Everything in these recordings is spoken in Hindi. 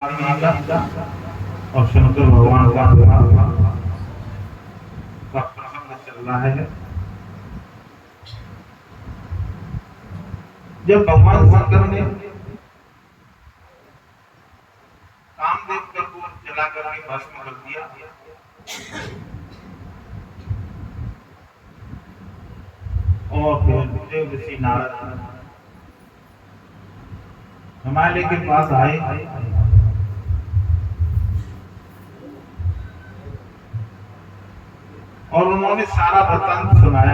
और शंकर भगवान का प्रसंग चल रहा है। जब भगवान शंकर ने कामदेव को जला करके भस्म कर दिया, और देव ऋषि नारद हिमालय के पास आए और उन्होंने सारा वृत्तांत सुनाया।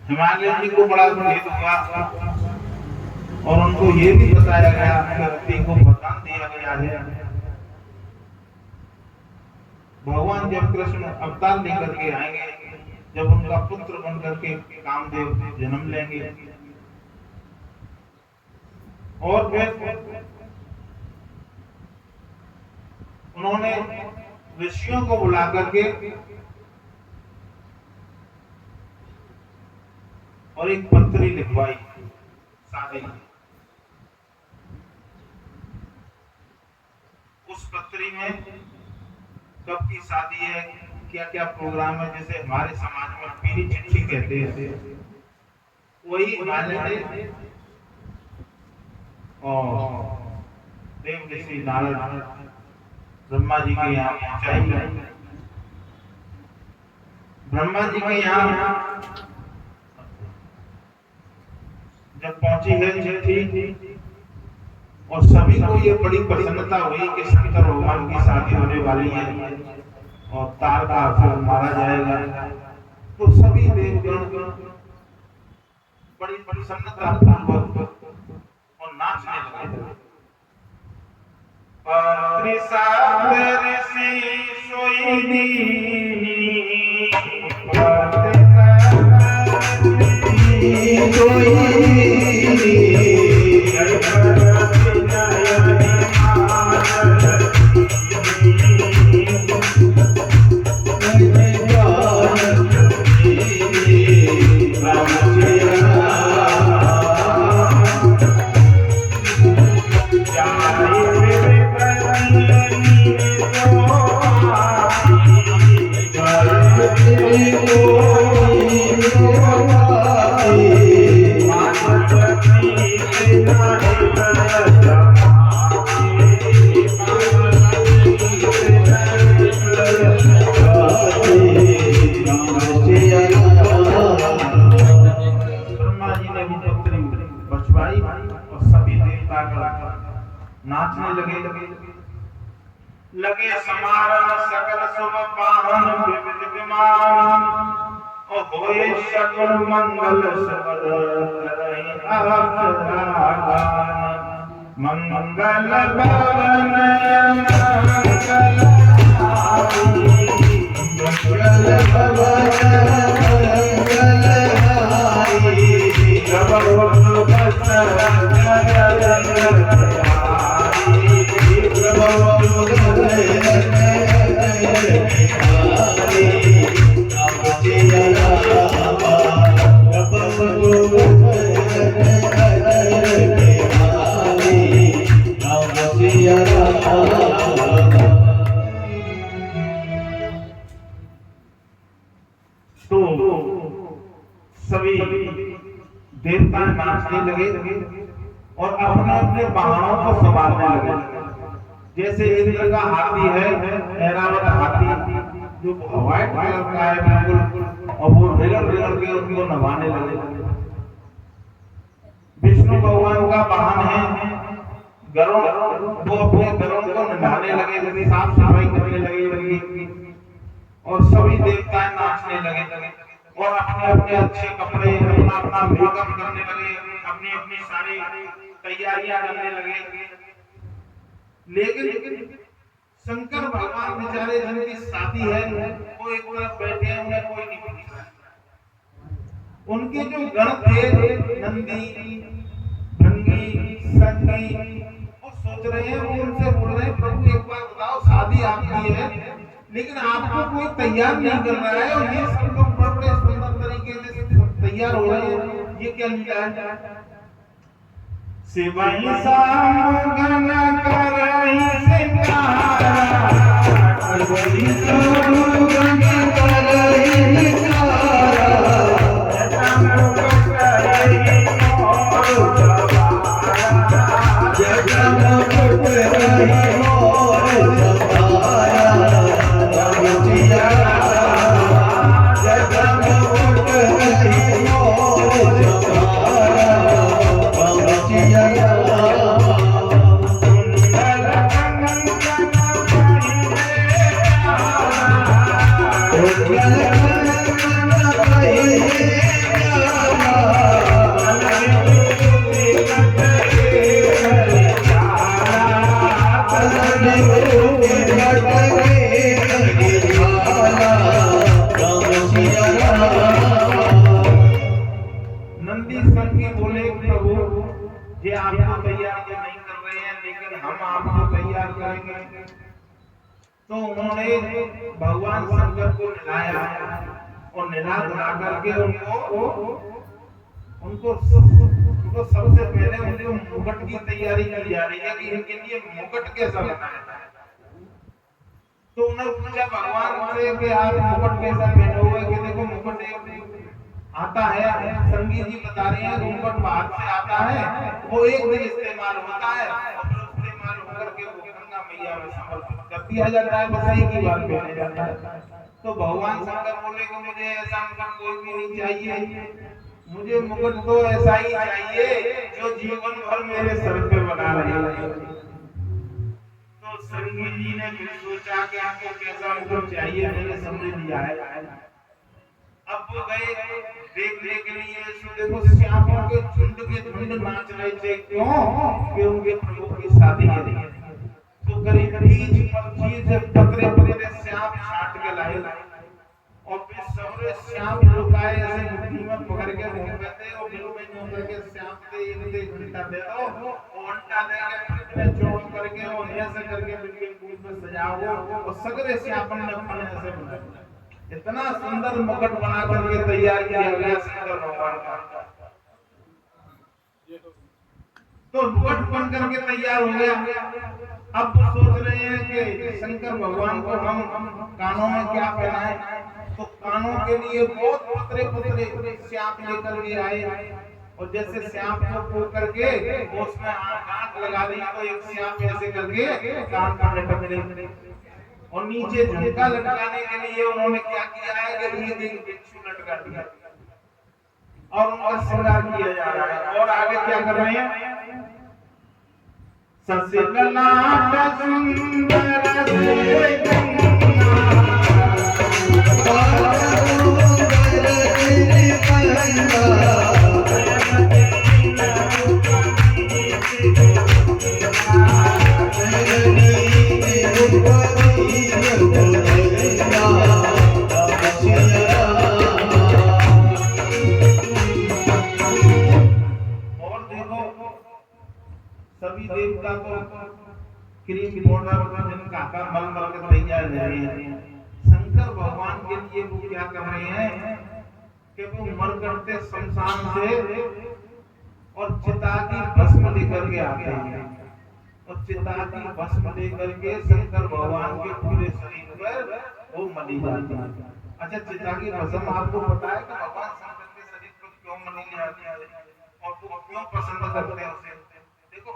हिमालय जी को बड़ा खेद हुआ और उनको ये भी बताया गया कि रति को वरदान दिया गया है, भगवान जब कृष्ण अवतार लेकर के आएंगे, जब उनका पुत्र बनकर के कामदेव जन्म लेंगे और फिर उन्होंने ऋषियों को बुला करके और एक पत्री लिखवाई शादी। उस पत्री में कब की शादी है, क्या क्या प्रोग्राम है, जैसे हमारे समाज में पीली चिट्ठी कहते हैं, वही हिमालय ने और देव ऋषि नारद ब्रह्मा जी के यहाँ पहुंचाई। ब्रह्मा जी के यहाँ जब पहुंची है चिट्ठी, और सभी को ये बड़ी प्रसन्नता हुई कि शंकर भगवान की शादी होने वाली है और तार का असुर मारा जाएगा। तो सभी देवगण बड़ी प्रसन्नता पूर्वक और नाचने लगे। पत्री साथ ऋषि सोई दीनी, पत्री साथ ऋषि सोई दीनी, नाचने लगे समारन सकल शुभ पावन विविध विमान, और होए सकल मंगल सबर करहि मंगल भवन मंगल देवता नाचने लगे और अपने अपने वाहनों को संभालने लगे। जैसे इंद्र का हाथी है ऐरावत हाथी, जो व्हाइट कलर का है बिल्कुल, और वो रगड़ के उनको नभाने लगे। विष्णु भगवान का वाहन है गरुड़, वो अपने गरुड़ को नभाने लगे, साफ सफाई करने लगे और सभी देवता नाचने लगे और अपने अपने अच्छे कपड़े, अपना अपना मेकअप करने लगे, अपनी अपनी सारी तैयारियां करने लगे। लेकिन शंकर भगवान बेचारे जिनकी शादी है वो एक तरफ बैठे हैं, उन्हें कोई नहीं पूछ रहा। उनके जो गण थे नंदी, भृंगी, संगी, वो सोच रहे हैं, वो उनसे बोल रहे हैं प्रभु एक बार बताओ, शादी आपकी है लेकिन आपको कोई तैयार नहीं कर रहा है, और ये सब लोग बड़े सुंदर तरीके से तैयार हो रहे हैं, ये क्या लीला है? शिवई साम गण लेकिन हम आपको तैयार करेंगे। तो उन्होंने भगवान शंकर को निलाया और निला धुला करके उनको सबसे पहले उनको मुकुट की तैयारी की जा रही है कि इनके लिए मुकुट कैसा बनाया जाए। तो उन्होंने पूछा भगवान से कि आप मुकुट कैसा पहने हुए, कि देखो मुकुट आता है, संगीत जी बता रहे हैं मुकुट बाहर से आता है, वो एक दिन इस्तेमाल होता है और फिर इस्तेमाल होकर के वो गंगा मैया में समर्पित कर दिया जाता है, बस एक ही बार पहने जाता है। तो भगवान शंकर बोले कि मुझे ऐसा मुकुट कोई भी नहीं चाहिए, मुझे मुकुट तो ऐसा ही चाहिए जो जीवन भर मेरे सर पे बना रहे। तो संगीत जी ने फिर सोचा कि आपको कैसा मुकुट चाहिए, मैंने समझ लिया है। अब वो गए देखने के लिए, देखो श्यामों के झुंड नाच रहे थे, क्यों कि उनके प्रभु की शादी है। तो करीब 20-25 पतरे श्याम छाट के लाए और फिर सबरे श्याम लुकाए ऐसे मुट्ठी में पकड़ के घूमते थे और बिल्कुल में जो करके श्याम से एक घंटा दे दो, वो घंटा देके फिर जोड़ करके और ऐसे करके बिल्कुल में सजाओ और सगरे श्याम ने अपने ऐसे बनाया। इतना सुंदर मुकुट बना करके तैयार किया गया शंकर भगवान का। तो मुकुट बन करके तैयार हो गया। अब तो सोच रहे हैं कि शंकर भगवान को हम कानों में क्या पहनाएं, तो कानों के लिए बहुत पतरे श्याम लेकर के आए और जैसे श्याम को फूक करके उसमें गांठ लगा दी, तो एक श्याम ऐसे करके कान पर लटक और नीचे झुमका लटकाने के लिए उन्होंने क्या किया है कि एक बिच्छू लटका दिया और उनका श्रृंगार किया जा रहा है। और आगे क्या कर रहे हैं, ससिकलाट सुंदर से सभी देवता तो क्रीम पाउडर जिनका का मल के तैयार हो रहे हैं। शंकर भगवान के लिए वो क्या कर रहे हैं कि वो मर करते शमशान से और चिता की भस्म लेकर के आते हैं और चिता की भस्म लेकर के शंकर भगवान के पूरे शरीर पर वो मली जाती है। अच्छा, चिता की भस्म आपको पता है कि भगवान शंकर के शरीर पर क्यों मली जाती है और वो क्यों पसंद करते हैं उसे? देखो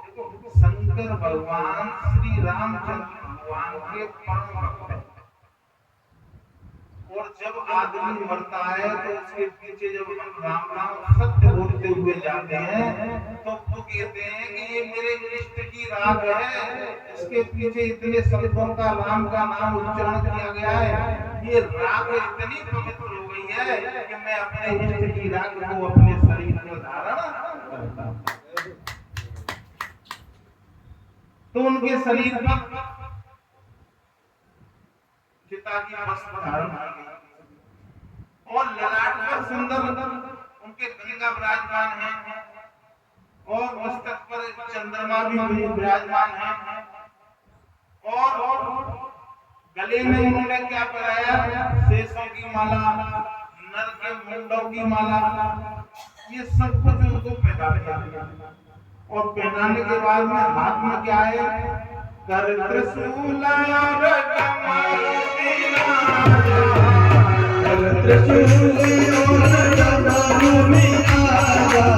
शंकर भगवान श्री रामचंद्र भगवान के परम भक्त हैं और जब आदमी मरता है तो उसके पीछे जब हम राम राम सत्य बोलते हुए जाते हैं तो वो कहते हैं कि ये मेरे इष्ट की राग है, इसके पीछे इतने शब्दों का राम का नाम उच्चारण किया गया है, ये राग इतनी पवित्र हो गई है कि मैं अपने इष्ट की राग को अपने शरीर में धारण करता हूं। तो उनके शरीर पर चिता की वस्त्र धारण की गई और ललाट पर सुंदर उनके गंगा विराजमान है और मस्तक पर चंद्रमा भी विराजमान है और गले में उन्होंने क्या पहनाया, शेषों की माला, नर के मुंडों की माला, ये सब कुछ उनको पहना दिया और पहनाने के बाद में हाथ में क्या है, कर त्रिशूल और कमर विराजा, कर त्रिशूल और कमर विराजा,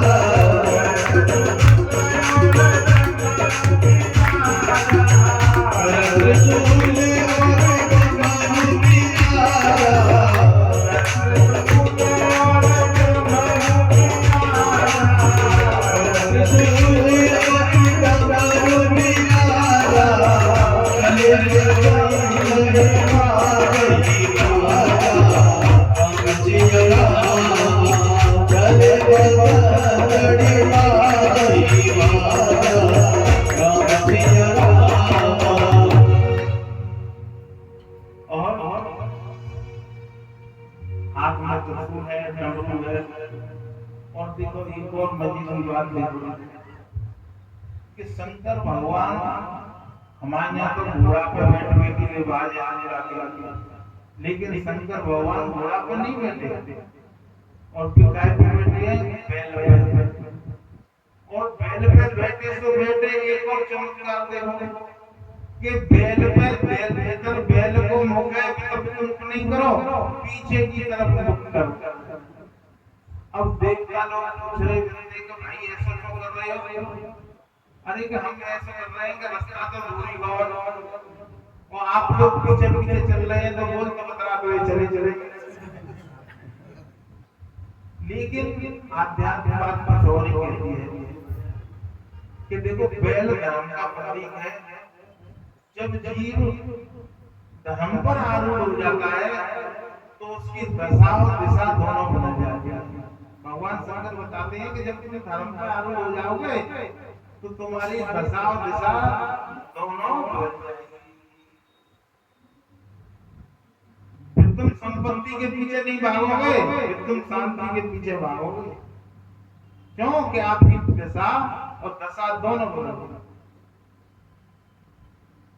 और देखो एक और मजे की बात देखो, कि शंकर भगवान हमारे यहाँ तो घोड़ा पर बैठने की रिवाज आने लगी, लेकिन शंकर भगवान घोड़ा पर नहीं बैठे और फिर गाय पे बैठे हैं बैल पे। और बैल पे बैठे तो बैठे एक और चमत्कार देखो कि बैल को मुख नहीं करो, पीछे की तरफ मुख करो। अब देखता लोग पूछ रहे थे कि भाई ऐसा क्यों कर रहे हो? अरे कि हम ऐसा कर रहे हैं कि रास्ता तो दूरी बहुत और आप लोग पीछे पीछे चल रहे हैं तो बोल तो बता दो चले चले। लेकिन आध्यात्मिक बात कुछ और ही कहती है कि देखो बैल धर्म का प्रतीक है। जब जीव धर्म पर आरूढ़ हो जाता है तो उसकी दशा और दिशा दोनों बदल जाती है। भगवान शंकर बताते हैं कि जब तुम धर्म पर आरूढ़ हो जाओगे तो तुम्हारी दशा और दिशा दोनों बदल जाएगी। फिर तुम संपत्ति के पीछे नहीं भागोगे, फिर तुम शांति के पीछे भागोगे। क्यों कि आपकी दिशा और दशा दोनों बदल।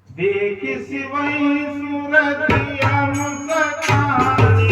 देख शिवई सूरतिया मुस्कानी,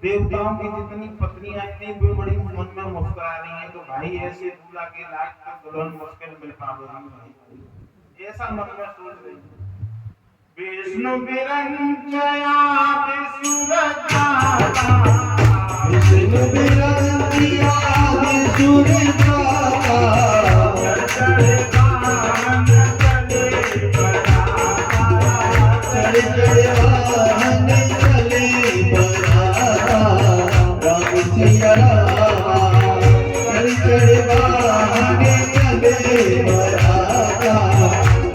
देवताओं की जितनी पत्नियां इतनी भी बड़ी मन में मुस्कुरा रही हैं तो भाई ऐसे दूल्हा के लायक तो दुल्हन मुश्किल मिल पाएगी, ऐसा मन में सोच रही। विष्णु बिरंजया विसुरता, विष्णु बिरंजया विसुरता, चढ़े वाहन चले बराता, चढ़े वाहन चले बराता, राम सिया राम, चढ़े वाहन चले बराता,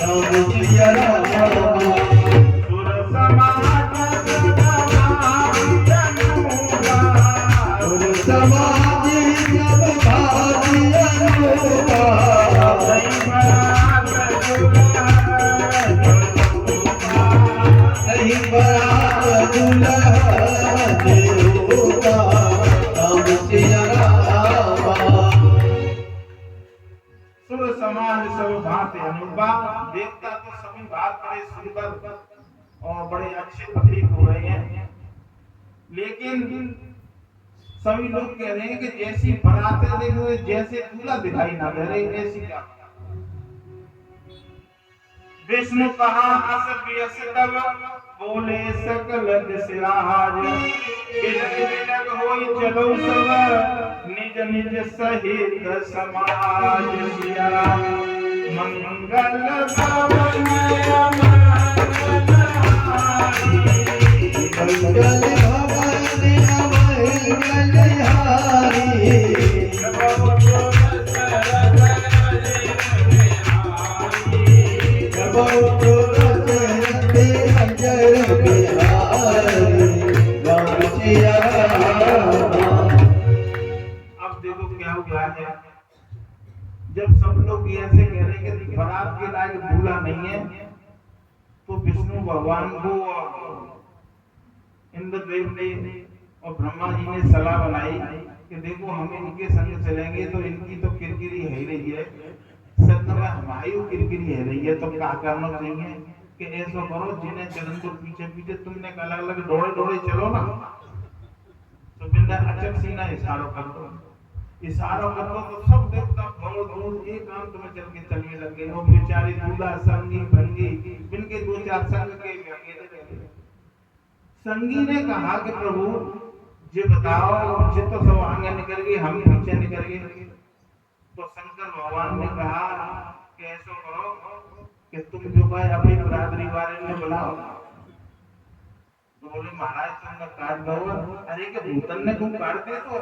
राम सिया राम। देवता तो सभी बात बड़े सुंदर और बड़े अच्छे प्रतीक हो रहे हैं, लेकिन सभी लोग कह रहे हैं कि जैसी बरातें देखो जैसे दूल्हा दिखाई ना दे रहे, ऐसी क्या। विष्णु कहा हस तब बोले सकल दिशराज, बिलक बिलक होई चलो सब निज निज सहित समाज। सिया राम मंगल भवन मंगल भवन अब देखो क्या हुआ है, जब सब लोग ऐसे कह रहे हैं कि बारात के लायक दूल्हा नहीं है तो विष्णु भगवान को इंद्रदेव ने और ब्रह्मा जी ने सलाह बनाई कि देखो हम इनके संग चलेंगे तो इनकी तो किरकिरी है रही है, सत्य में हमारी किरकिरी है रही है, तो क्या करना चाहिए कि ऐसा करो जिन्हें चरण तो पीछे पीछे तुमने अलग अलग दौड़े दौड़े चलो ना, तो बिंदा अचक सीना इशारों कर दो, इशारों कर दो तो सब देवता बहुत दूर एक काम तुम्हें चल के चलने लग गए। और बेचारी दूल्हा संगी भंगी बिनके दो चार संग के अकेले रह गए। संगी ने कहा कि प्रभु जी बताओ जित तो सब आगे निकल गए हम पीछे निकल गए। तो शंकर भगवान ने कहा कि ऐसा करो कि तुम जो भाई अपनी बरादरी वाले ने बुलाओ। तो बोले महाराज तुमने काट दो, अरे के भूतन ने तुम काट दे तो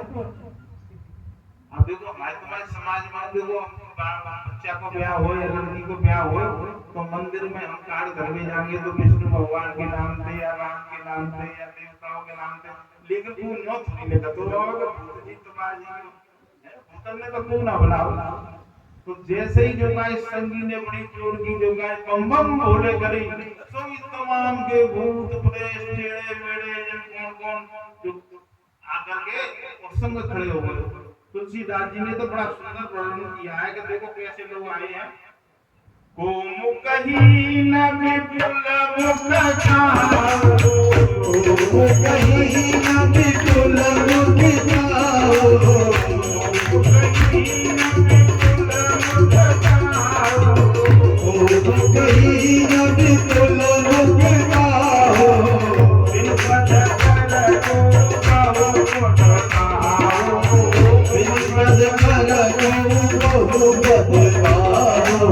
अब देखो हमारे समाज में देखो बच्चा को ब्याह हो या लड़की को ब्याह हो तो मंदिर में हम कार्ड घर में जाएंगे तो विष्णु भगवान के नाम से या राम के नाम से या देवताओं के नाम से, लेकिन तू न थोड़ी लेगा तो भूत जी तुम्हारी भूतन ने तो क्यों ना बनाओ। तो जैसे ही जो गाय संगी ने बड़ी जोर की जो गाय बम बम बोले करी तो तमाम के भूत प्रेत टेढ़े मेढ़े कौन कौन जो आकर के और संग खड़े हो गए। तुलसीदास जी ने तो बड़ा सुंदर वर्णन किया है कि देखो कैसे लोग आए हैं। को मुकही न विपुल मुख खाओ, को मुकही न विपुल मुख खाओ, मुकही न विपुल मुख खाओ, मुकही न विपुल मुख खाओ, बिन पद कर को खाओ मुख खाओ, बिन पद कर को पद खाओ।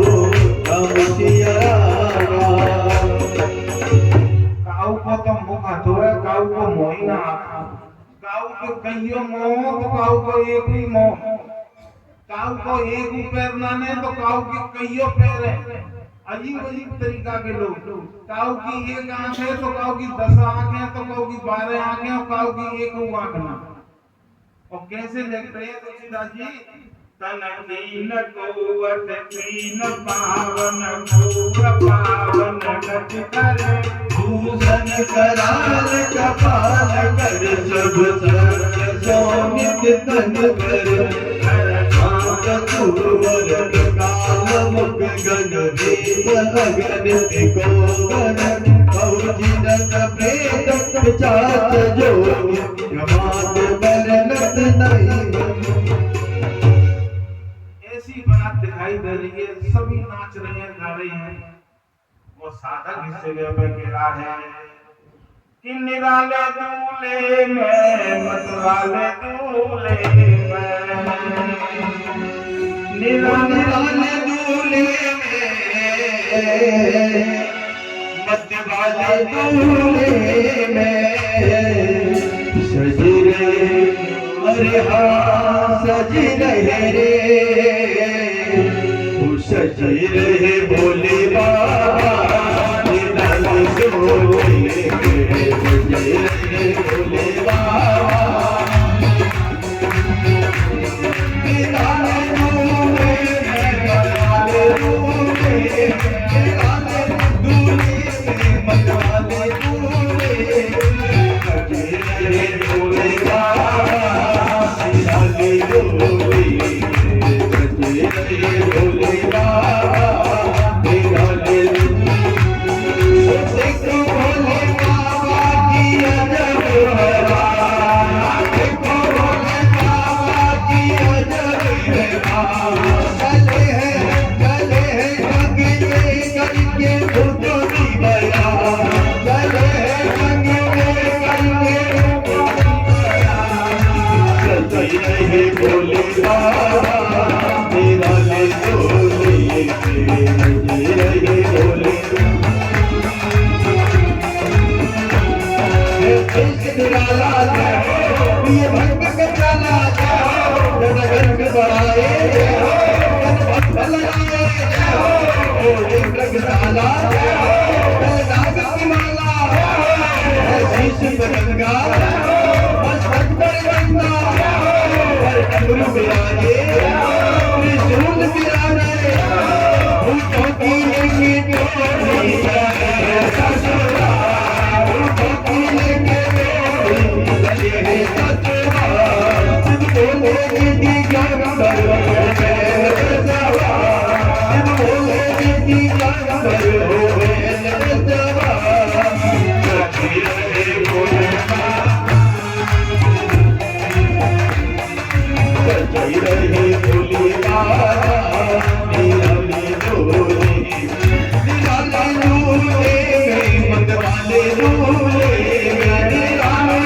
काऊ को तो मुख हथोड़ा, काऊ को मोहिना, काऊ के कईयों मोह तो काऊ को एक ही मोह, काऊ को एक ही पैर नाने तो काऊ के कईयों पैर है। अजीब अजीब तरीका के लोग, काऊ की एक आंख है तो काऊ की 10 आंख है, तो काऊ की 12 आंख है और काऊ की एक आंख ना। और कैसे लिखते हैं तुलसीदास जी, तन कीन कोवत कीन पावन पूर पावन गति करे, भूषण कराल कपाल कर सब सत्य सोनित तन कर, कुंवर काल मुख गण देव अगन को गण, बहुजिनक प्रेत चात जोग जमात बरनत नहीं। ऐसी बात दिखाई दे रही है, सभी नाच रहे हैं गा रहे हैं। वो साधक हिस्से में गिरा है कि निराले दूल्हे में मतवाले दूल्हे में, निराले दूल्हे में मतवाले दूल्हे में, सज रहे अरे हाँ सज रहे रे, सज रहे भोले बाबा निराले दूल्हे में, सज रहे भोले बाबा निराले दूल्हे में, मतवाले दूल्हे, निराले दूल्हे में मतवाले दूल्हे, सज रहे भोले बाबा निराले दूल्हे, सज रहे भोले बाबा निराले देखो भोले बाबा की अजब हवा, देखो भोले बाबा की अजब हवा, चले हैं गंगे करके फोटो की बया, चले हैं गंगे करके फोटो की बया, सज रहे भोले बाबा निराले दूल्हे, सज रहे भोले निराला जाओ, ये भक्त कचाला जाओ, जगत बढ़ाए जाओ, भक्त लगाए जाओ, ये जगताला जाओ, नाग की माला शीश पे गंगा, बस भक्तर गंगा, डमरू बिराजे, त्रिशूल बिराजे, भूतों की लेके डोली जाए ससुरा, भूतों की लेके डोली ससुरा, बोले दीदी गंगर में सवार, बोले दीदी गंगर में सवार, सज रहे भोले सज रहे भोले बाबा निराले दूल्हे, निराले दूल्हे में मतवाले दूल्हे, निराले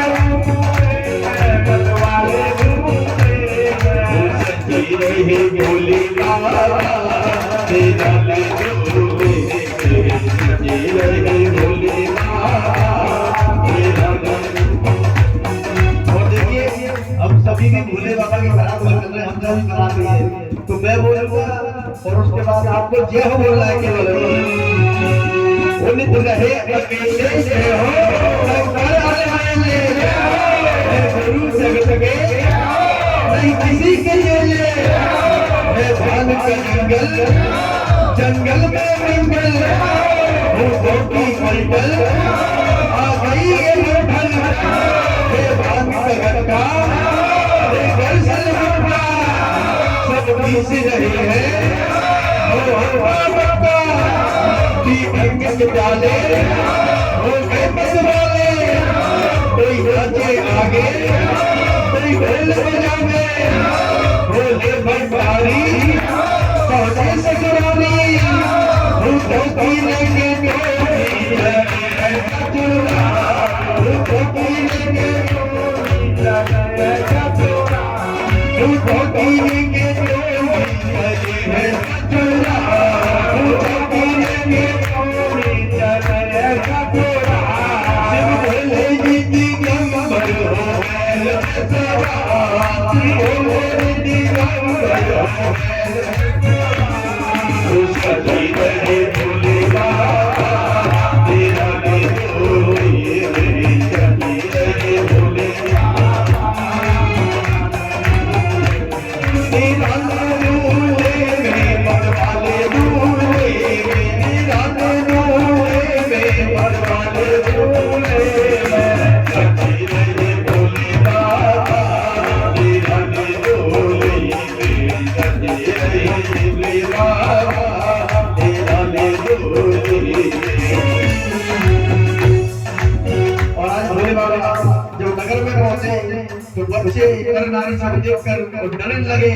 मतवाले दूल्हे, सज रहे भोले बाबा निराले दूल्हे, सज रहे भोले बाबा निराले। और देखिए अब सब कभी भी भोले बाबा की बारात निकल रहे हम जब भी बारात हुई है तो मैं बोलूंगा और उसके बाद आपको जय हो बोलना है केवल उन्नीत रहे अकेले जय हो संकर आने गुरु जगत के नहीं किसी के लिए है भान का जंगल में मंगल हो की मंगल आ गई ये मंगल है भान का दर्शन होगा सब बीच रहे हैं दीपक के प्याले हो गए बस वाले कोई नाचे आगे कोई ढोल बजावे भोले भंडारी पौधे से गुरानी भूतों की लेके भूतों की लेके भूतों की लेके तो बच्चे नर नारी सब देखकर डरने लगे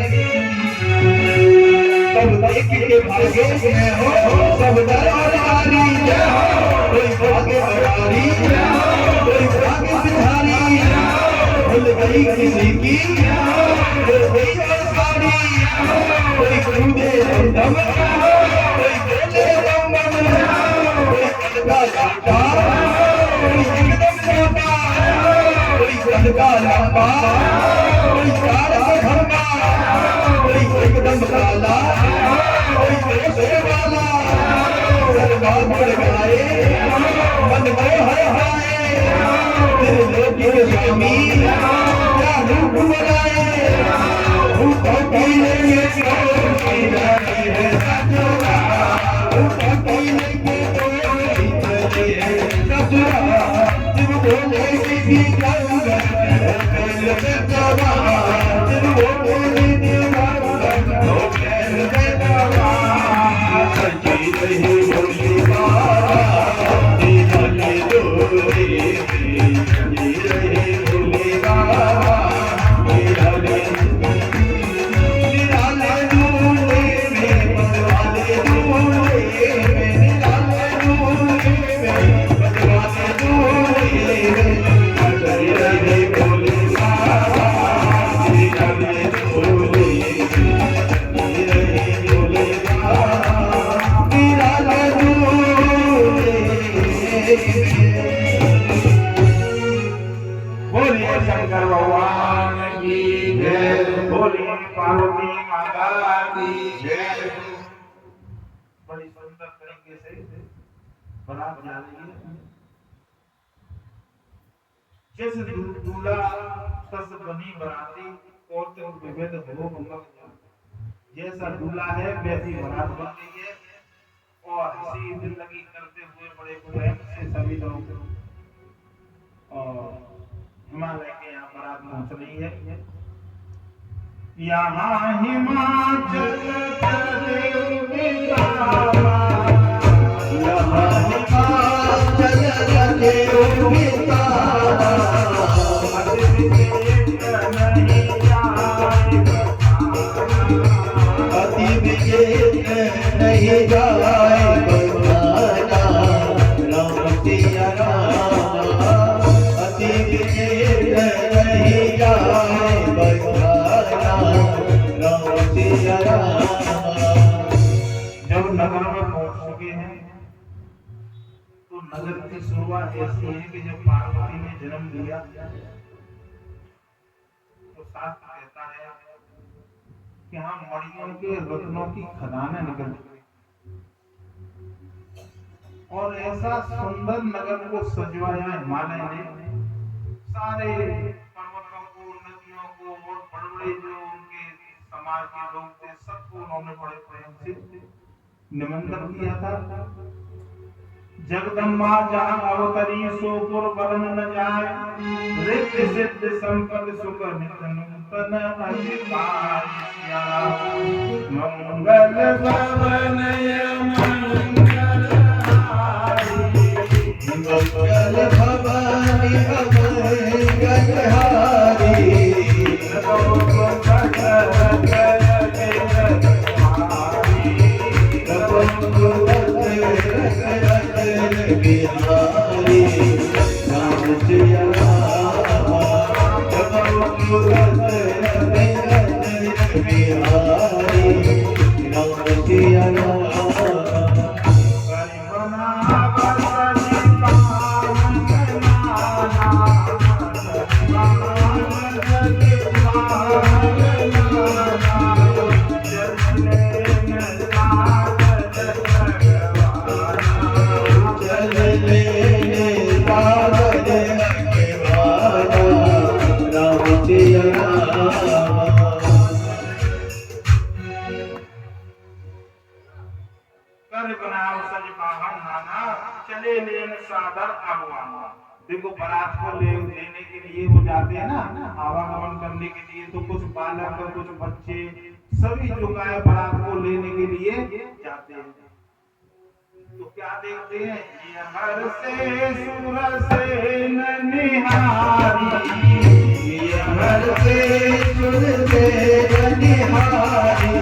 तब देख के भागे जय हो सब डर और नारी जय हो कोई भागे बरारी कोई भागे सिधारी भूल गई किसी की कोई और सारी कोई कूदे दम कोई बोले दम कोई कलका काटा कोई एकदम मोटा कोई कलका लंबा कोई काला धर्मा कोई एकदम काला कोई पैसे वाला सरगा मुड़ गए मन में हर हाय तेरे लोग के स्वामी क्या रूप बनाए भूतों की लेके कोई नहीं है सचुरा भूतों की लेके कोई नहीं है सचुरा जब बोले की शंकर भगवान की जय बोलिए पार्वती माता की जय। बड़ी सुंदर तरीके से बारात जा रही है जैसे दूल्हा सस बनी बराती और विविध भोग मग जैसा दूल्हा है वैसी बारात बन रही है और हंसी जिंदगी करते हुए बड़े प्रेम से सभी लोग और हिमालय के यहाँ बारात पहुंच रही है। यहाँ हिमाचल नहीं जाए जब नगर में पहुंच चुके हैं तो नगर की शुरुआत ऐसी है कि जब पार्वती ने जन्म लिया तो शास्त्र कहता है कि हम मणियों के रत्नों की खदानें निकलती और ऐसा सुंदर नगर को सजवाया हिमालय ने, सारे पर्वतों को, नदियों को और बड़े बड़े जो उनके समाज के लोग थे सबको उन्होंने बड़े प्रेम से निमंत्रण किया था। जगदम्बा जहाँ अवतरी सोपुर बदन न जाय, रिद्ध सिद्ध संपद सुख नित नूतन अधिकार। मंगल भवन मंगल हारी, मंगल भवानी मंगल हारी, बिहारी राम जय राम, बिहारी राम जय देखो बारात को लेने के लिए वो जाते हैं ना आवागमन करने के लिए, तो कुछ बालक और कुछ बच्चे सभी जो है बारात को लेने के लिए जाते हैं। तो क्या देखते हैं, ये हर से सुर से निहारी, ये हर से सुर से निहारी,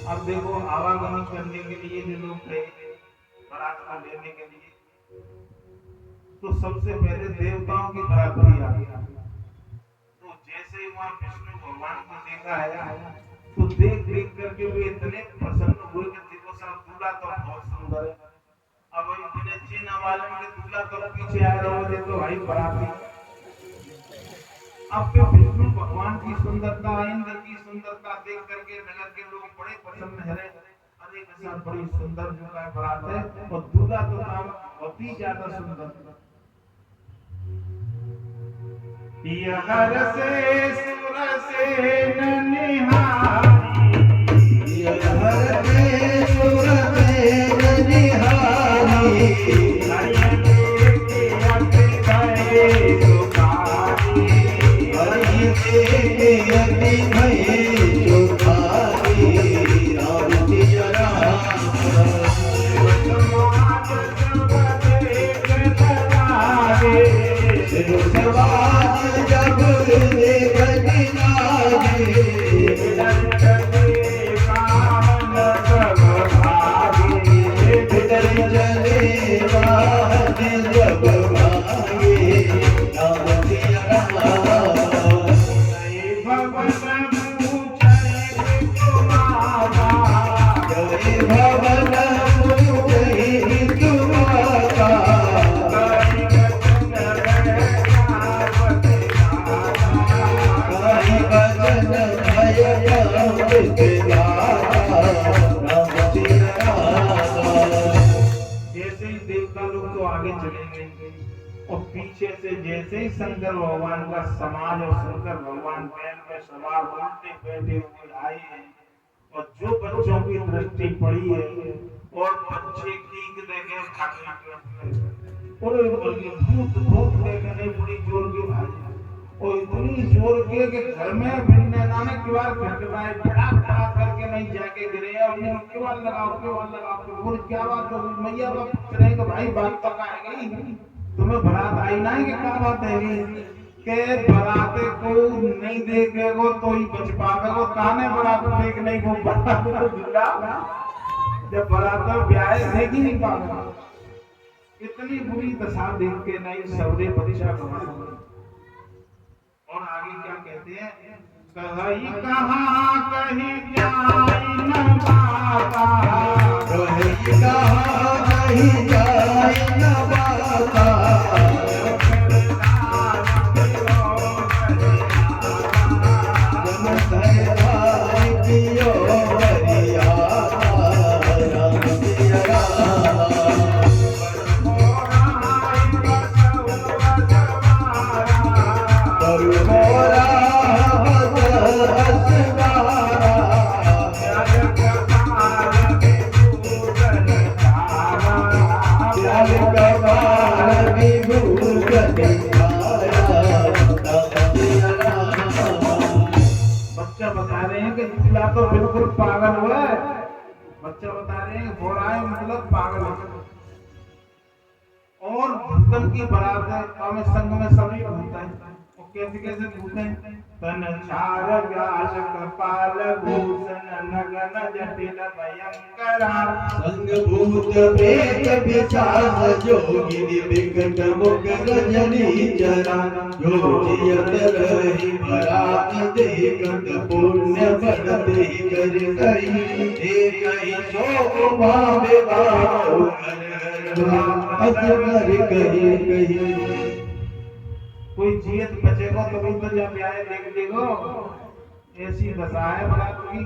अब देखो आवागमन करने के लिए जो लोग थे बारात को लेने के लिए, तो सबसे पहले देवताओं की प्राप्ति आ गया। तो जैसे ही वहां विष्णु भगवान को देखा है तो देख देख करके वे इतने प्रसन्न हुए कि देखो साहब दूल्हा तो बहुत सुंदर है। अब वही बिना चीना वाले के दूल्हा तो पीछे आ रहे हो, तो भाई बराती। अब तो विष्णु भगवान की सुंदरता, इंद्र की सुंदरता देख करके नगर के लोग बड़े प्रसन्न है। अरे के साथ बड़ी सुंदर जो है बारात है, और दूल्हा तो बहुत ही ज्यादा सुंदर। ये हर से सुर से निहारी, ये हर से सुर से निहारी, जैसे ही शंकर भगवान का समाज और शंकर भगवान बैल में सवार उल्टे बैठे हुए आए हैं, और जो बच्चों की दृष्टि पड़ी है और बच्चे ठीक देखे और भूत भूत देखने बड़ी जोर की भाई, और इतनी जोर के कि घर में भिन्न नाने किवाड़ खटखटाए, फटाक करके नहीं जाके गिरे, और किवाड़ लगाओ बोल क्या बात हो मैया बाप पूछ रहे कि भाई बात तक आएगी, तुम्हें बारात आई ना कि क्या बात है के बराते को नहीं देखेगो तो ही बच पावेगो, काने बरात देख नहीं को बरात दूल्हा जब बरात ब्याह देख ही नहीं पावेगा। इतनी बुरी दशा देख के नहीं सबरे परीक्षा गंवाई। और आगे क्या कहते हैं, कहीं कहाँ कहीं जाई न बाता, कहीं कहाँ कहीं जाई न बाता, तो बिल्कुल पागल हुआ है। बच्चा बता रहे हैं हो रहा है मतलब पागल है। और भक्तन की बारात में संग में सभी घूमता है। वो कैसे कैसे घूमते हैं, तन चार व्यास कपाल भूषण नगन जटिल भयंकरा, संग भूत प्रेत पिशाच जोगिनी विकट मुख रजनी चरा, जो जियत रही बरात देखत पुण्य बढ़ते कर करी, एक ही शोक भावे बाबू अजगर कही कही। कोई जियत बचेगा तो भी तो जब आए देख देखो, ऐसी दशा है बरात की।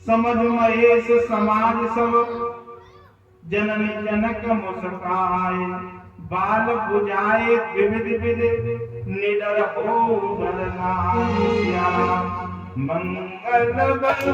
समझ महेश समाज सब जननी जनक मुस्काए, बाल बुझाए विविध विविध निडर हो बरनाया, मंगल बल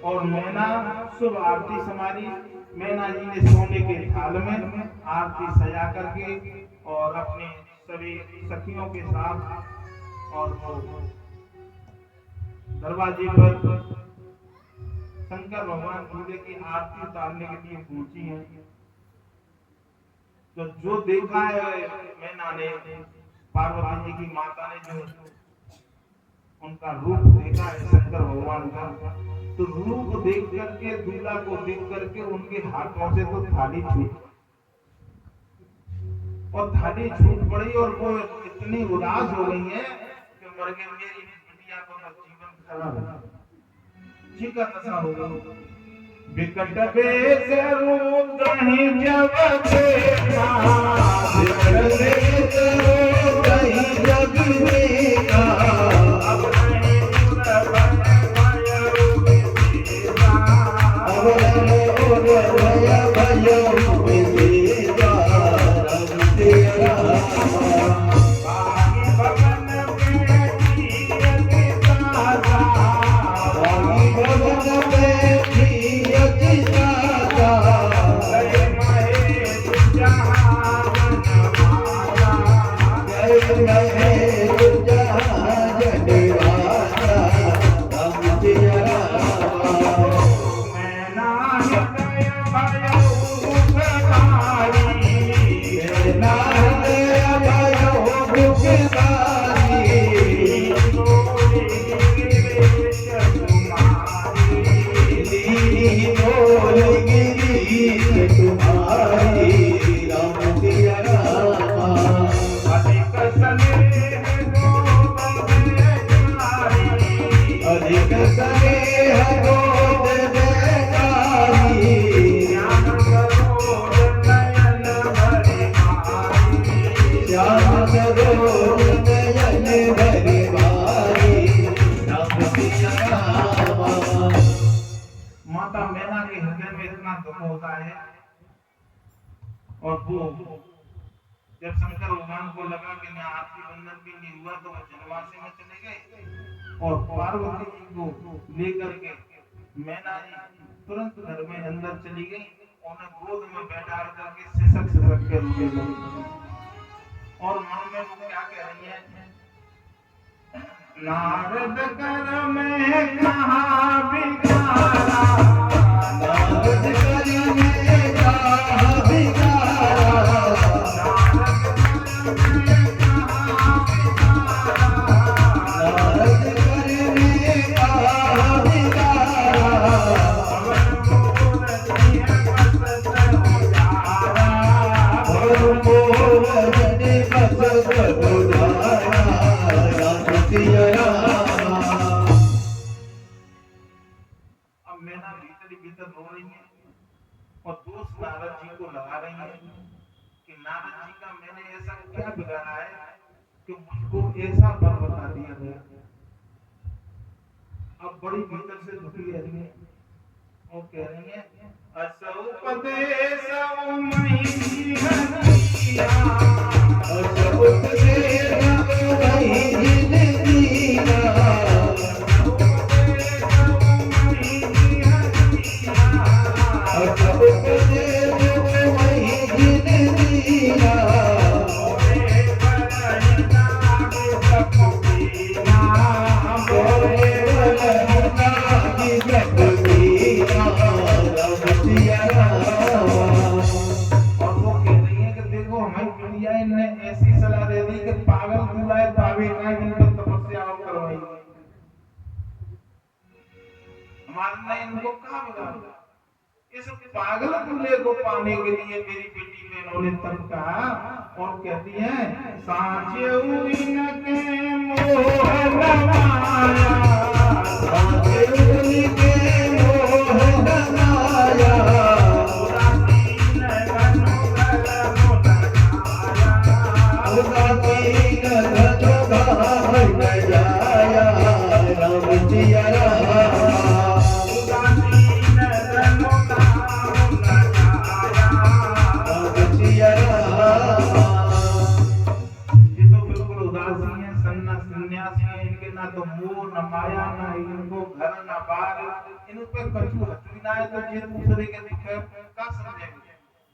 और मैना शुभ आरती समारी। मैना जी ने सोने के थाल में आरती सजा करके और अपने सभी सखियों के साथ और वो दरवाजे पर शंकर भगवान झूले की आरती उतारने के लिए पहुंची हैं। तो जो देखा है मैना ने, पार्वती जी की माता ने जो उनका रूप देखा है शंकर भगवान का, तो रूप देख करके दूल्हा को देख करके उनके हाथों से तो थाली छूट पड़ी और वो इतनी उदास हो गई है कि मर गए मेरी बिटिया को जीवन खराब जी का दशा हो गया। विकट बेस रूप कहीं जब देखा, विकट बेस रूप कहीं जब देखा, रोज नयन भरी बारी राम सिया राम। माता मैना के हृदय में इतना दुख होता है, और वो जब शंकर भगवान को लगा कि मैं आपकी बंधन भी नहीं हुआ, तो वो जनवासी में चले गए और पार्वती जी को लेकर के मैना जी तुरंत घर में अंदर चली गई, उन्हें गोद में बैठा करके सिसक सिसक के रोने लगी। और मन में वो क्या कह रही है, नारद कर में कहाँ बिगाड़ा, नारद कर में कहाँ बिगाड़ा, नारद कर में कहाँ बिगाड़ा, भव मोर जने बसत उधारा राम सिया राम। अब मैना भीतर ही भीतर रो रही है और दोष नारद जी को लगा रही है कि नारद जी का मैंने ऐसा क्या बिगाड़ा है कि मुझको ऐसा वर बता दिया गया। अब बड़ी भीतर से दुखी रह रही है और कह रही है, असौपदेश मही हरिया, असौपदेश मही जिनदीना, असौपदेश मही जिनदीना, मोरे बलहना की जपदीना राम सिया राम। और वो कह रही है कि देखो हमारी पिटिया ने ऐसी सलाह दे दी कि पागल दूल्हा पावे का इनको तपस्या और करवाई, हमारे ने इनको कहाँ बिगाड़ा। इस पागल दूल्हे को पाने के लिए मेरी बेटी ने इन्होंने तब कहा और कहती है, साँचे इनके मोह लगाया, साँचे उनके मोह लगाया, उदासीन घन घन न जाया राम सिया राम। राम सिया राम। ये तो बिल्कुल उदासी है, सन्यासी है, इनके ना तो मोह न माया ना इनको घर न बार, इन पे कछु हथुई ना है, तो ये दूसरे के दुख का समझेंगे।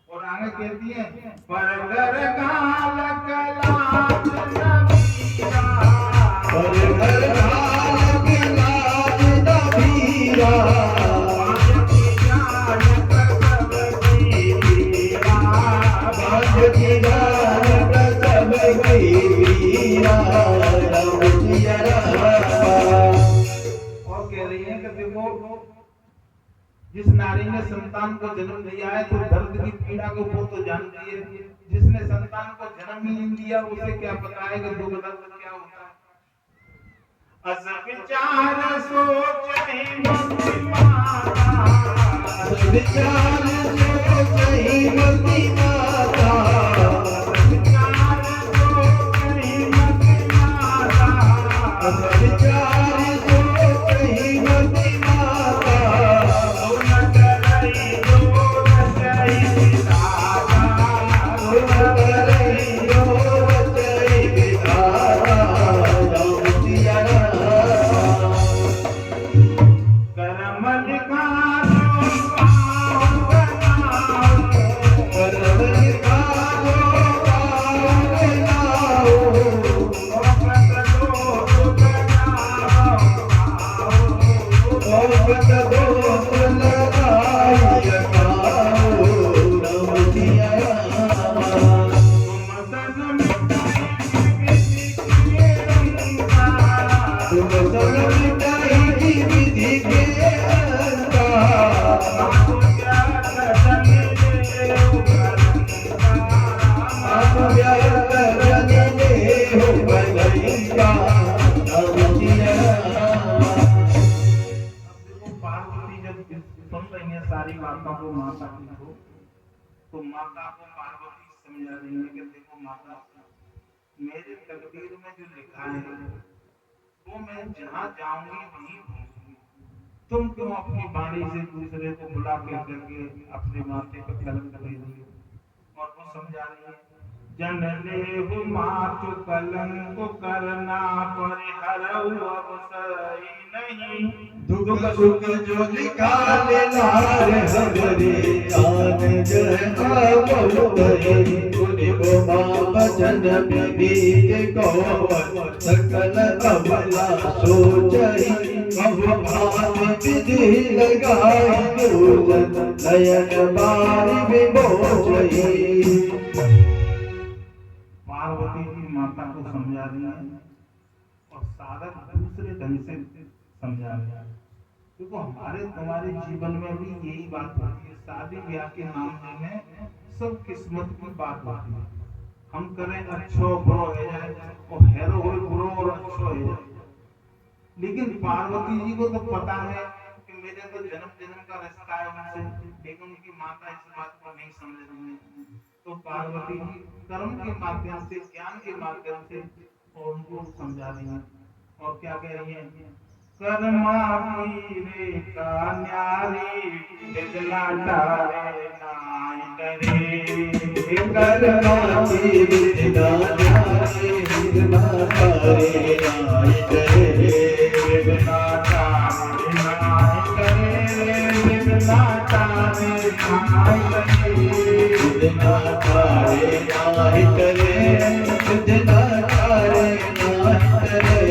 और आगे कहती है, परगर गाल कलाज नबीरा, पर घर घाल के लाज न भीरा, बाज की जान प्रसव की पीरा राम सिया राम। और कह रही है कि देखो जिस नारी ने संतान को जन्म दिया है तो दर्द की पीड़ा को वो तो जानती है, जिसने संतान को जन्म ही नहीं दिया उसे क्या पता है कि दुख दर्द क्या होता है। अस विचार सोच ही मति माता, विचार सोच ही मति माता, विचार सोच ही मति माता, विचार सोच ही मति माता, न करई जो रचई विधाता, गुण करई जो रचई विधाता राम सिया राम। कर्म लिखा जो पावन बनाओ, कर्म लिखा जो पावन बनाओ, औकत दोष लगाओ, औकत दोष लगाई हटाओ राम सिया राम। तुम सन मिटाई विधि के अंकार, तुम सब मिटाई विधि के अंकार, साधु ज्ञात जन देव करंकार, आप व्यर्थ जन देहो भलैया राम सिया राम। देखो पार्वती जब सुन रही है सारी बातों को माता की को, तो माता को पार्वती समझा रही है कि देखो माता मेरे तकदीर में जो लिखा है वो मैं जहाँ जाऊंगी वहीं पहुंचूंगी। तुम क्यों अपनी वाणी से दूसरे को बुला के करके अपने माथे पर कलंक ले रही हो। और वो समझा रही है, जनले मातु कलंक करना परिहरऊ अवसर नहीं। दुख सुख जो लिखा लेना रे हरे जान जय बहुत गुनि गोमा बचन विनीत को सकल अबला सोचई अब भात विधि लगाई दूजन नयन बारी विमोचई। पार्वती जी माता को समझा रही है और साधक दूसरे ढंग से समझा रहे हैं। देखो हमारे तुम्हारे जीवन में भी यही बात होती है। शादी ब्याह के मामले में सब किस्मत की बात होती है। हम करें अच्छो बुरो है जाए और हेरो हो बुरो और अच्छो है जाए। लेकिन पार्वती जी को तो पता है कि मेरे तो जन्म जन्म का रिश्ता है उनसे, लेकिन उनकी माता इस बात को नहीं समझ रही है। तो पार्वती जी कर्म के माध्यम से, ज्ञान के माध्यम से और उनको समझा रही है। और क्या कह रही है, कर्मा की रेखा न्यारी बिदला डारे नाई डरे। कर्मा की विद्या न्यारी बिदला डारे नाई डरे। बिदला डारे नाई डरे, बिदला डारे नाई डरे। बिदला डारे नाई डरे, बिदला डारे नाई डरे।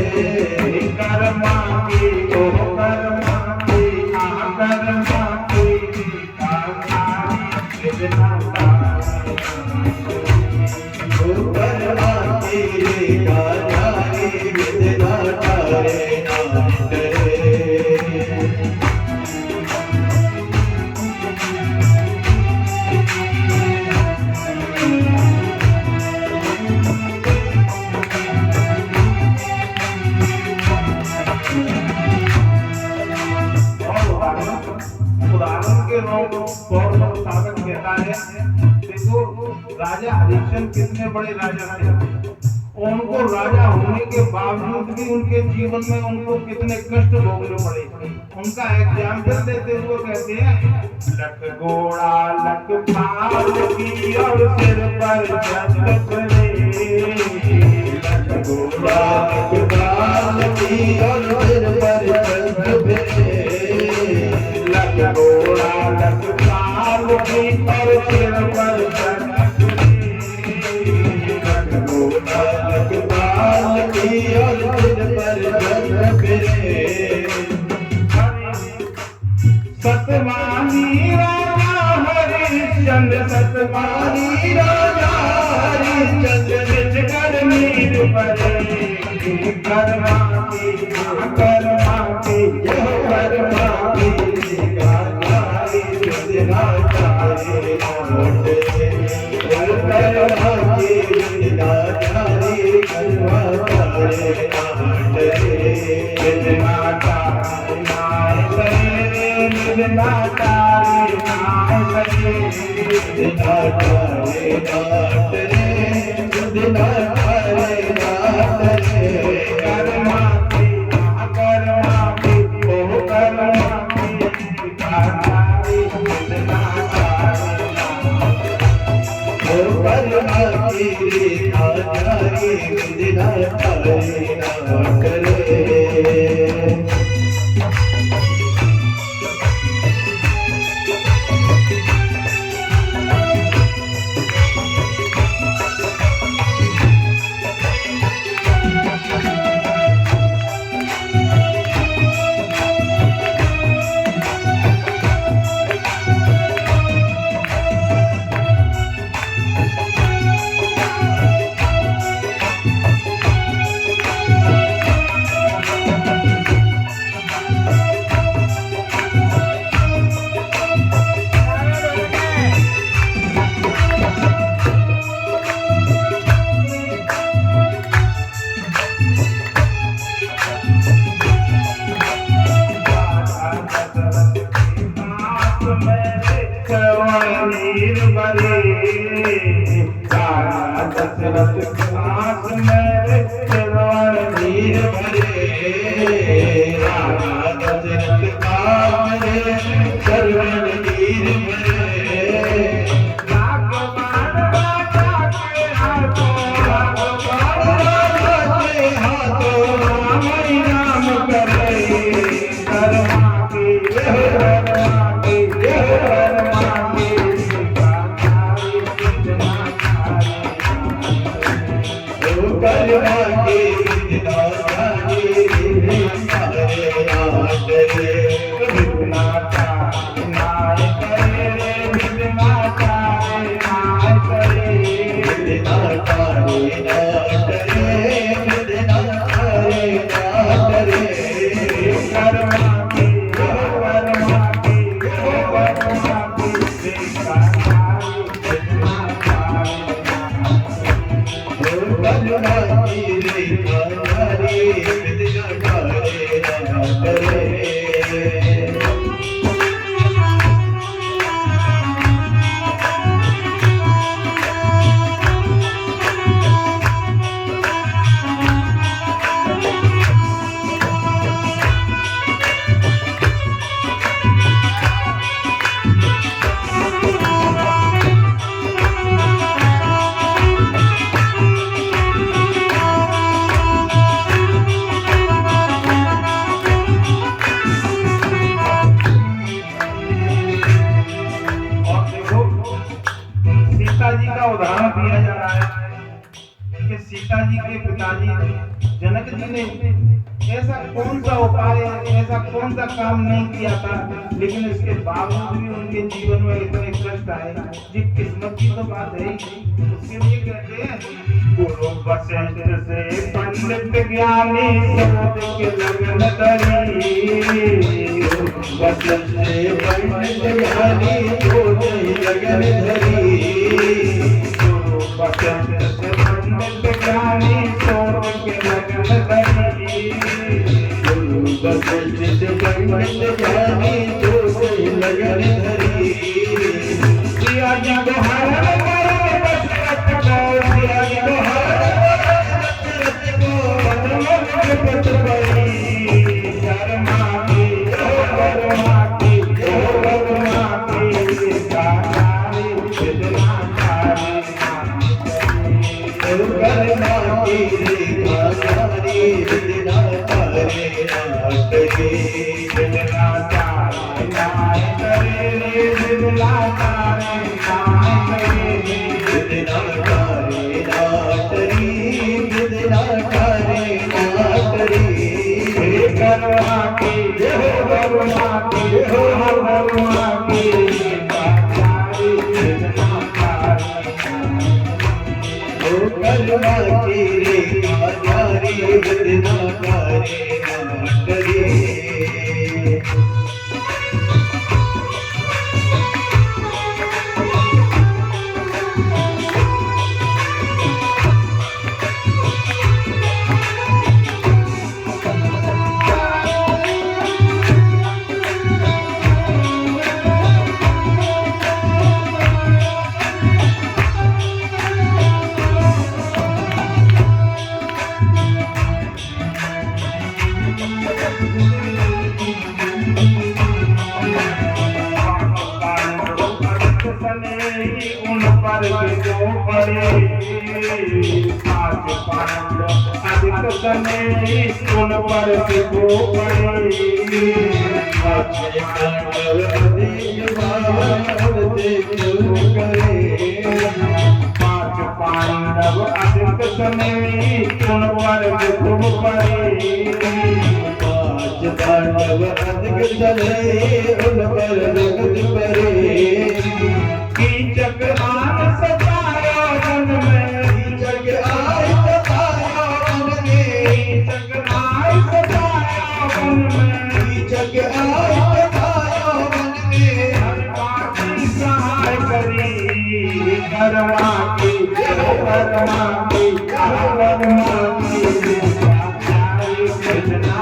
कर्मा की ओ कर्मा की कर्मा की बिदला डारे कर्मा की रेखा न्यारी बिदला डारे नाई डरे। उदाहरण के गौरव साधक कहता है, देखो राजा हरिश्चंद्र कितने बड़े राजा थे। उनको राजा होने के बावजूद भी उनके जीवन में उनको कितने कष्ट भोगने पड़े। उनका एग्जाम्पल देते हुए कहते हैं, लख घोड़ा लख पाल की और सिर पर जब करे। लख घोड़ा लख पाल की और सिर पर जब करे। लख घोड़ा लख पाल की और सिर पर जब सतवानी राजा हरिश्चंद्र। सतवानी राजा हरिश्चंद्र निज कर मीर परे। कर्मा की कर्मा की कर्मा की गानारी बिदला डारे नाई डरे। कर्मा की बिदला डारे कर्मा डारे नाई डरे। बिदला डारे नाई डरे, बिदला डारे नाई डरे। बिदला डारे नाई डरे, बिदला डारे नाई डरे। कर्मा की ओ कर्मा की गानारी बिदला डारे कर्मा की रेखा न्यारी बिदला डारे नाई डरे। आस मेरे श्रवण नीर भरे राजा दशरथ का मेरे श्रवण नीर भरे लाख बाण राजा के हाथों हरि नाम करे कर्मा के कर्मा के उदाहरण दिया जा रहा है कि सीता जी के पिताजी जनक जी ने ऐसा कौन सा उपाय ऐसा कौन सा काम नहीं किया था, लेकिन इसके बावजूद भी उनके जीवन में इतने कष्ट आए। जी किस्मत की तो बात है ही। उसके लिए कहते हैं गुरु वशिष्ठ से पंडित ज्ञानी सब के लगन धरी, वशिष्ठ से पंडित ज्ञानी सब के लगन धरी, वशिष्ठ से पंडित ज्ञानी सब के लगन धरी, वशिष्ठ से पंडित ज्ञानी सब के लगन धरी। किया जब हरण करे दशरथ को, किया जब हरण करे दशरथ को, शर्मा की शर्मा की शर्मा की गानारी कितना तारी कर्मा की गानारी कितना तारे नाटके, कितना तारी नाय करे कितना तारी नाय करे कितना तारे नाटरी, कितना तारे नाटरी। कर्मा की कर्मा की कर्मा की गानारी कितना तारी कर्मा की गानारी कितना तारे नाटरी। उन पर जो पड़े पांच पांडव अधिक सने उन पर जो पड़े पांच पांडव अधिक करे, पांच पांडव अधिक सने उन पर जो पड़े, पांच पांडव अधिक सने उन पर जगत परे। कीचक आन सतायो मन में, कीचक आय सतायो मन में, कीचक आय सतायो मन में, कीचक आय सतायो मन में। हर बाकी सहाय करी कर्मा की कर्मा की कर्मा की गानारी कितना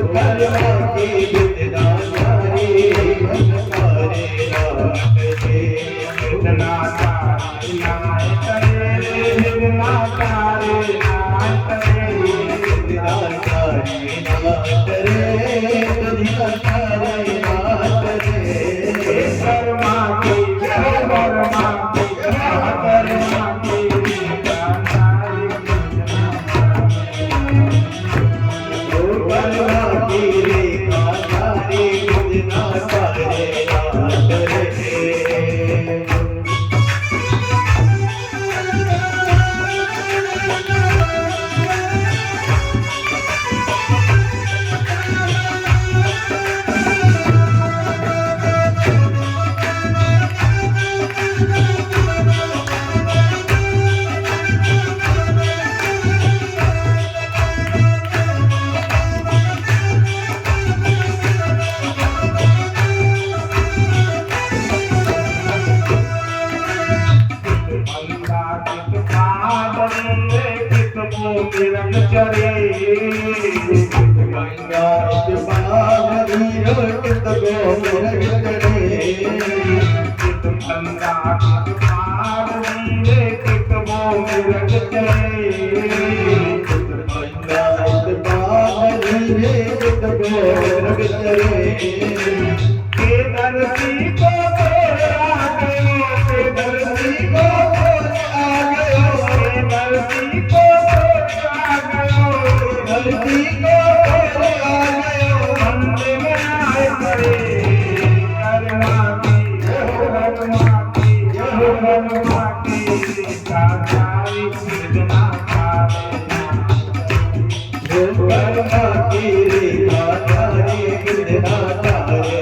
कर्मा की कितना तारे नाटके, कितना तारी मृग चढ़े कित फंदा कित पार नीले कित वो मृग चढ़े फंदा पार नीले कित वो मृग चढ़े के धरती को आ गयो के धरती को आ गयो के धरती को आ गयो धरती को आ गयो मंदिर में आए खड़े करुणा की करुणा की साचारी सृजना करुणा की रेखा तारे कितना तारे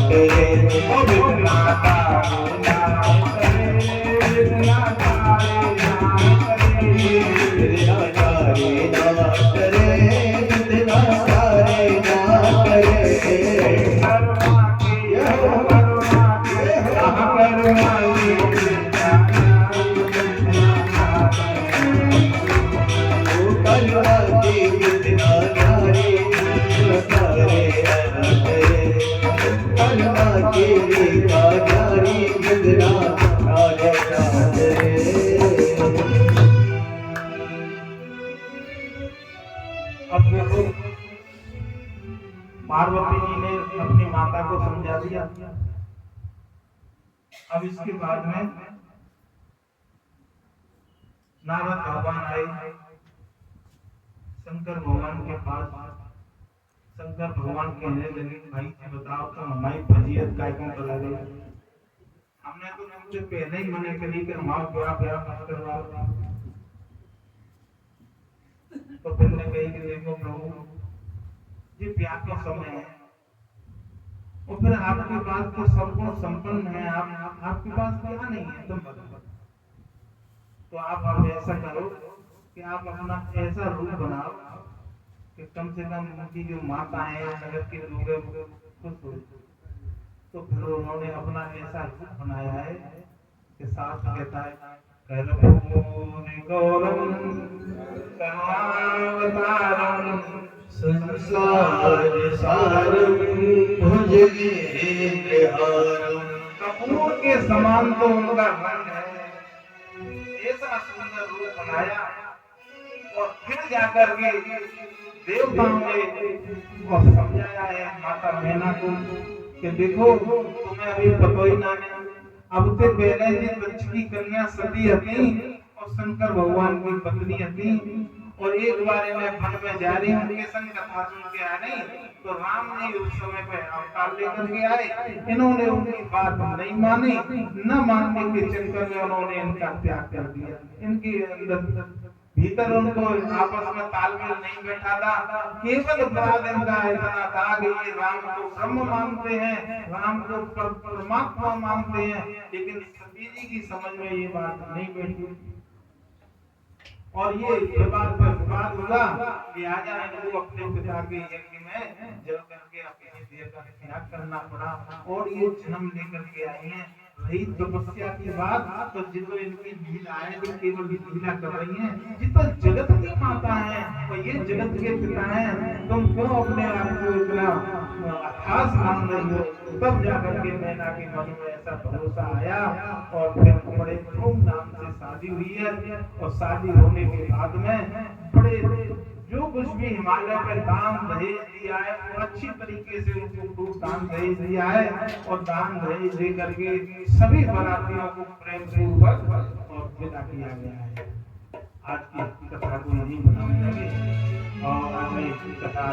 करे ओ बिना तारे ना करे बिना तारे ना करे कितना तारे ना करे कितना तारे ना करे करुणा की करुणा करुणा की कितना तारे तारे करुणा की रेखा तारे कितना तारे अब देखो पार्वती जी ने अपनी माता को समझा दिया। अब इसके बाद में नारद भगवान आए शंकर भगवान के पास। शंकर भगवान कहने लगे भाई जी बताओ तुम हमारी फजीयत काय क्यों करा रहे हो? हमने तो तुमसे पहले ही मना करी कि हमारा ब्याह मत करवाओ। तो फिर ने कही कि देखो प्रभु ये ब्याह का समय है और फिर आपके पास तो सब कुछ संपन्न है, आपके पास क्या नहीं है तुम बताओ। तो आप अब ऐसा करो कि आप अपना ऐसा रूप बनाओ कि कम से कम उनकी जो माता है नगर के लोग हैं वो खुश हो। तो फिर उन्होंने अपना ऐसा रूप बनाया है कि साथ कहता है कर्पूरी गौरम करुणावतारम संसार सारम भुजगेन्द्रहारम कपूर के समान तो उनका रंग है। ऐसा सुंदर रूप बनाया और फिर जाकर के देवताओं ने और समझाया है माता मैना को कि देखो तुम्हें अभी पता ही ना है, अब से पहले जी दक्ष की कन्या सती थी और शंकर भगवान की पत्नी थी और एक बार मैं वन में जा रही उनके संग कथा सुन के आ रही तो राम ने उस समय पे अवतार लेकर के आए। इन्होंने उनकी बात नहीं मानी, न मानने के चक्कर में उन्होंने इनका त्याग कर दिया। इनके अंदर भीतर उनको आपस में तालमेल नहीं बैठा था। केवल अपराध इनका इतना था कि ये राम को ब्रह्म मानते हैं, राम को परमात्मा मानते हैं, लेकिन सती जी की समझ में ये बात नहीं बैठी और ये विवाद पर विवाद हुआ कि आजा इनको अपने पिता के यज्ञ में जल करके अपनी देह का त्याग करना पड़ा और ये जन्म लेकर के आई हैं। रही तपस्या की बात तो जितो इनकी लीला है जो केवल लीला कर रही हैं, जितो जगत की माता है तो ये जगत के पिता हैं, तुम क्यों अपने आप को इतना अथास मान रही हो? तब जाकर के मैना के मन में ऐसा भरोसा आया और फिर बड़े धूमधाम से शादी हुई है और शादी होने के बाद में बड़े जो कुछ भी हिमालय पे दान दहेज दिया है वो अच्छी तरीके से उनको खूब दान दहेज दिया है और दान दहेज दे करके सभी बारातियों को प्रेम पूर्वक और विदा किया गया है। आज की कथा को यही बनाने लगे और आगे कथा